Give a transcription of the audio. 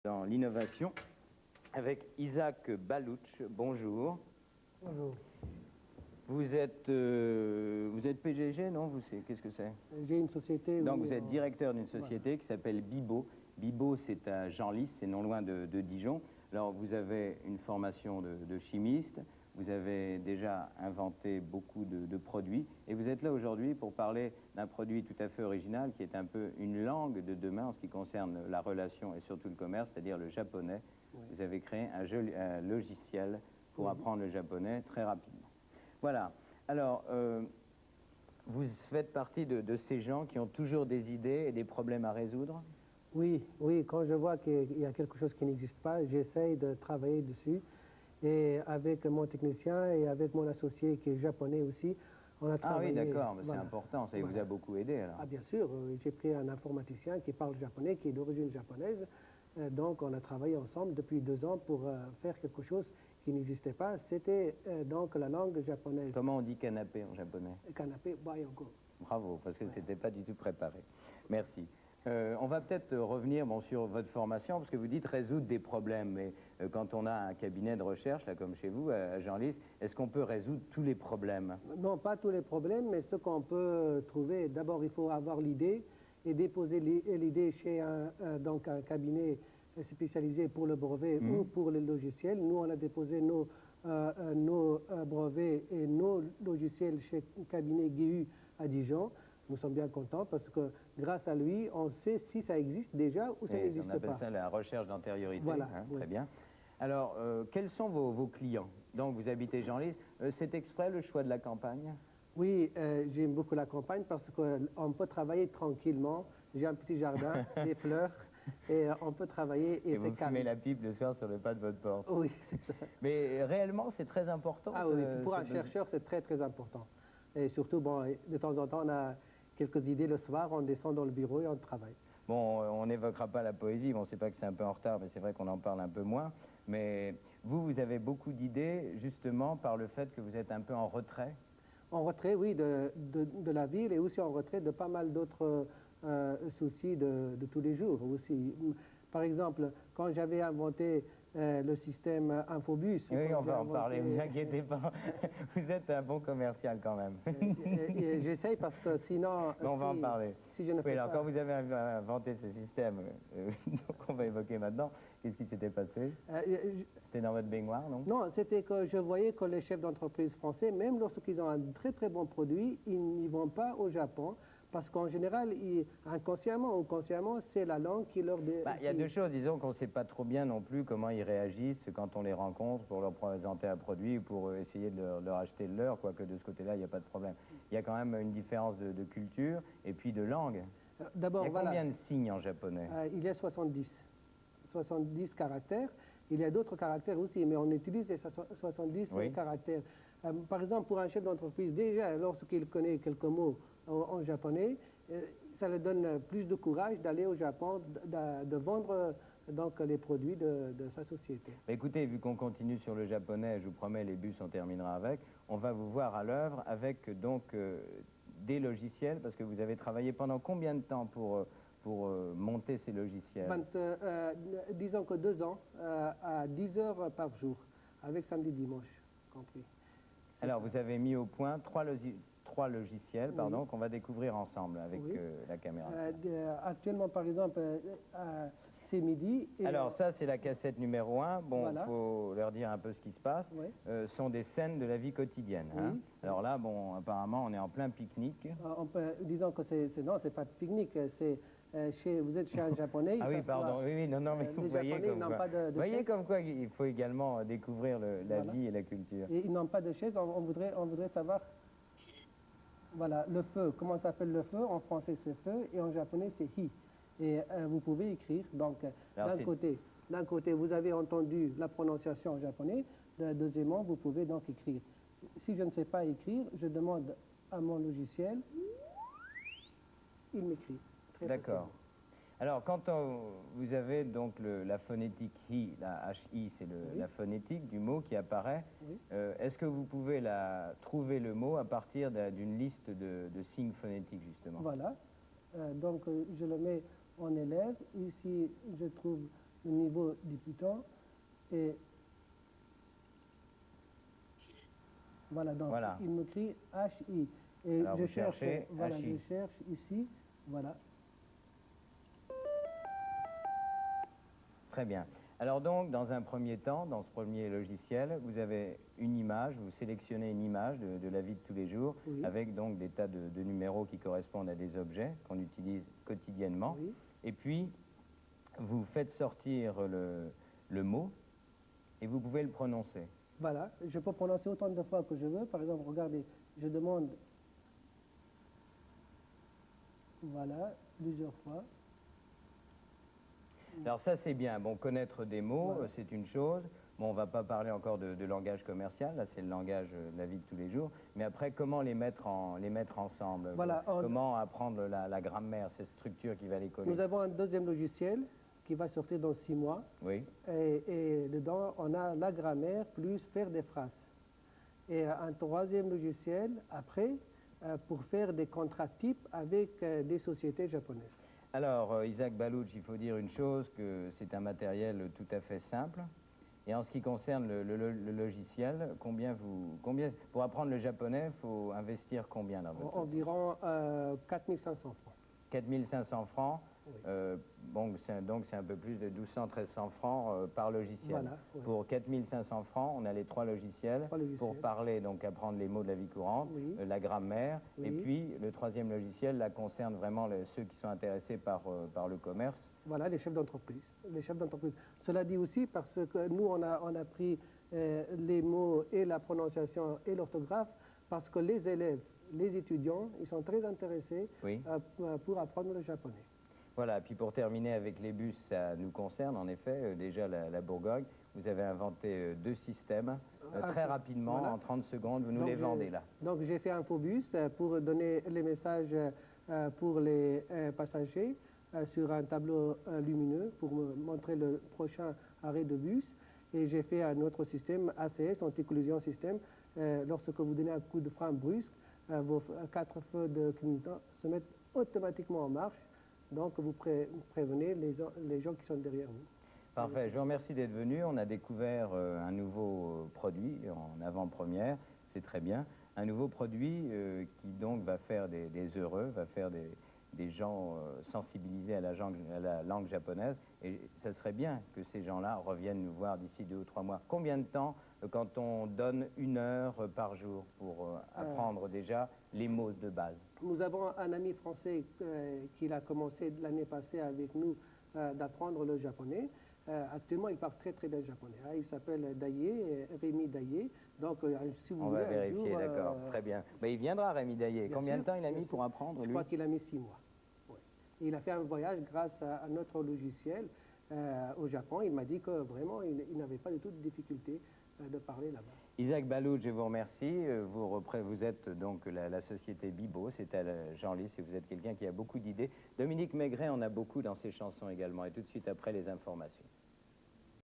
Dans l'innovation avec Isaac Balouch. Bonjour. Bonjour. Vous êtes PDG, non? Qu'est-ce que c'est? J'ai une société... Donc vous êtes directeur d'une société qui s'appelle Bibo. Bibo, c'est à Genlis, c'est non loin de Dijon. Alors vous avez une formation de chimiste, vous avez déjà inventé beaucoup de produits, et vous êtes là aujourd'hui pour parler d'un produit tout à fait original qui est un peu une langue de demain en ce qui concerne la relation et surtout le commerce, c'est-à-dire le japonais. Oui. Vous avez créé un logiciel pour apprendre le japonais très rapidement. Voilà. Alors, vous faites partie de ces gens qui ont toujours des idées et des problèmes à résoudre? Oui, oui. Quand je vois qu'il y a quelque chose qui n'existe pas, j'essaye de travailler dessus. Et avec mon technicien et avec mon associé qui est japonais aussi, on a travaillé... Ah oui, d'accord, mais voilà. C'est important, ça vous a beaucoup aidé alors. Ah bien sûr, j'ai pris un informaticien qui parle japonais, qui est d'origine japonaise, donc on a travaillé ensemble depuis 2 ans pour faire quelque chose qui n'existait pas, c'était donc la langue japonaise. Comment on dit canapé en japonais? Canapé, bayoko. Bravo, parce que c'était pas du tout préparé. Merci. On va peut-être revenir sur votre formation, parce que vous dites résoudre des problèmes, mais quand on a un cabinet de recherche, là, comme chez vous, à Genlis, est-ce qu'on peut résoudre tous les problèmes? Non, pas tous les problèmes, mais ce qu'on peut trouver, d'abord il faut avoir l'idée et déposer l'idée chez un cabinet spécialisé pour le brevet ou pour les logiciels. Nous, on a déposé nos brevets et nos logiciels chez le cabinet GU à Dijon. Nous sommes bien contents parce que grâce à lui, on sait si ça existe déjà ou ça n'existe pas. On appelle ça la recherche d'antériorité. Voilà, hein, oui. Très bien. Alors, quels sont vos clients? Donc, vous habitez Genlis. C'est exprès le choix de la campagne? Oui, j'aime beaucoup la campagne parce qu'on peut travailler tranquillement. J'ai un petit jardin, des fleurs, et on peut travailler et vous fumez la pipe le soir sur le pas de votre porte. Oui, c'est ça. Mais réellement, c'est très important. Ah oui, pour un chercheur, c'est très très important. Et surtout, bon, de temps en temps, on a quelques idées le soir, on descend dans le bureau et on travaille. Bon, on n'évoquera pas la poésie, bon, c'est pas que c'est un peu en retard, mais c'est vrai qu'on en parle un peu moins. Mais vous avez beaucoup d'idées, justement, par le fait que vous êtes un peu en retrait? En retrait, oui, de la ville et aussi en retrait de pas mal d'autres soucis de tous les jours aussi. Par exemple, quand j'avais inventé le système Infobus... Oui, on va en parler, ne vous inquiétez pas. Vous êtes un bon commercial quand même. J'essaye parce que sinon... On va en parler. Si je ne fais alors, pas... quand vous avez inventé ce système, qu'on va évoquer maintenant, qu'est-ce qui s'était passé? C'était dans votre baignoire, non? Non, c'était que je voyais que les chefs d'entreprise français, même lorsqu'ils ont un très très bon produit, ils n'y vont pas au Japon. Parce qu'en général, inconsciemment ou consciemment, c'est la langue qui leur... Il y a 2 choses, disons qu'on ne sait pas trop bien non plus comment ils réagissent quand on les rencontre pour leur présenter un produit ou pour essayer de leur acheter le leur, quoique de ce côté-là, il n'y a pas de problème. Il y a quand même une différence de culture et puis de langue. D'abord, il y a combien de signes en japonais? Il y a 70 caractères. Il y a d'autres caractères aussi, mais on utilise les 70 caractères. Par exemple, pour un chef d'entreprise, déjà, lorsqu'il connaît quelques mots en japonais, ça lui donne plus de courage d'aller au Japon, de vendre donc les produits de sa société. Écoutez, vu qu'on continue sur le japonais, je vous promets, les bus, on terminera avec, on va vous voir à l'œuvre avec donc des logiciels, parce que vous avez travaillé pendant combien de temps pour monter ces logiciels? Disons que 2 ans, à 10 heures par jour, avec samedi, dimanche compris. Alors, vous avez mis au point 3 logiciels, pardon, qu'on va découvrir ensemble avec la caméra. Actuellement, par exemple, c'est midi. Et alors, ça, c'est la cassette numéro 1. Bon, il faut leur dire un peu ce qui se passe. Ce sont des scènes de la vie quotidienne. Hein. Alors là, bon, apparemment, on est en plein pique-nique. Disons que non, c'est pas de pique-nique, c'est... vous êtes chez un Japonais. Ah oui, pardon, oui, non, mais vous voyez comme quoi il faut également découvrir la vie et la culture. Et ils n'ont pas de chaise, on voudrait savoir, voilà, le feu, comment s'appelle le feu? En français c'est feu et en japonais c'est hi. Et vous pouvez écrire, donc d'un côté vous avez entendu la prononciation en japonais, deuxièmement vous pouvez donc écrire. Si je ne sais pas écrire, je demande à mon logiciel, il m'écrit. D'accord. Alors, quand vous avez donc la phonétique hi, la hi, c'est la phonétique du mot qui apparaît, est-ce que vous pouvez trouver le mot à partir d'une liste de signes phonétiques, justement? Voilà. Donc, je le mets en élève. Ici, je trouve le niveau débutant. Et voilà, donc Voilà. il me crie HI. Et Alors, je vous cherche, cherchez voilà, HI. je cherche ici, voilà. Très bien. Alors donc, dans un premier temps, dans ce premier logiciel, vous avez une image, vous sélectionnez une image de la vie de tous les jours, Oui. avec donc des tas de numéros qui correspondent à des objets qu'on utilise quotidiennement. Oui. Et puis, vous faites sortir le mot et vous pouvez le prononcer. Voilà, je peux prononcer autant de fois que je veux. Par exemple, regardez, je demande, voilà, plusieurs fois. Alors ça, c'est bien. Bon, connaître des mots, Voilà. c'est une chose. Bon, on ne va pas parler encore de langage commercial, là, c'est le langage de la vie de tous les jours. Mais après, comment les mettre ensemble? Voilà, Comment apprendre la grammaire, cette structure qui va les coller? Nous avons un deuxième logiciel qui va sortir dans 6 mois. Oui. Et dedans, on a la grammaire plus faire des phrases. Et un troisième logiciel, après, pour faire des contrats types avec des sociétés japonaises. Alors, Isaac Balouch, il faut dire une chose, que c'est un matériel tout à fait simple. Et en ce qui concerne le logiciel, pour apprendre le japonais, il faut investir combien dans votre Environ 4500 francs. 4500 francs, Oui. bon, donc c'est un peu plus de 1200-1300 francs par logiciel. Voilà, oui. Pour 4500 francs, on a les trois logiciels, pour parler, donc apprendre les mots de la vie courante, Oui. La grammaire, Oui. et puis le troisième logiciel, là, concerne vraiment ceux qui sont intéressés par le commerce. Voilà, les chefs d'entreprise. Les chefs d'entreprise. Cela dit aussi parce que nous, on a pris les mots et la prononciation et l'orthographe parce que les élèves, les étudiants, ils sont très intéressés Oui. pour apprendre le japonais. Voilà, puis pour terminer avec les bus, ça nous concerne en effet, déjà la Bourgogne, vous avez inventé deux systèmes, très rapidement, voilà. en 30 secondes, vous nous les vendez là. Donc j'ai fait un faux bus pour donner les messages pour les passagers sur un tableau lumineux pour me montrer le prochain arrêt de bus. Et j'ai fait un autre système, ACS, anti-collision système. Lorsque vous donnez un coup de frein brusque, vos 4 feux de clignotant se mettent automatiquement en marche. Donc vous prévenez les gens qui sont derrière vous. Parfait, je vous remercie d'être venu. On a découvert un nouveau produit en avant-première, c'est très bien. Un nouveau produit qui donc va faire des heureux, va faire des gens sensibilisés à la langue japonaise. Et ça serait bien que ces gens-là reviennent nous voir d'ici 2 ou 3 mois. Combien de temps quand on donne 1 heure par jour pour apprendre déjà les mots de base? Nous avons un ami français qui a commencé l'année passée avec nous d'apprendre le japonais. Actuellement, il parle très très bien japonais. Il s'appelle Daye, Rémi Daye. Donc, si vous on voulez, va vérifier, d'accord, très bien. Mais il viendra, Rémi Daye. Combien de temps il a mis pour apprendre, lui? Je crois qu'il a mis 6 mois. Oui. Il a fait un voyage grâce à notre logiciel au Japon. Il m'a dit que vraiment, il n'avait pas du tout de difficulté de parler là-bas. Isaac Balouch, je vous remercie. Vous êtes donc la société Bibo, c'est à Genlis, et vous êtes quelqu'un qui a beaucoup d'idées. Dominique Maigret en a beaucoup dans ses chansons également. Et tout de suite après les informations.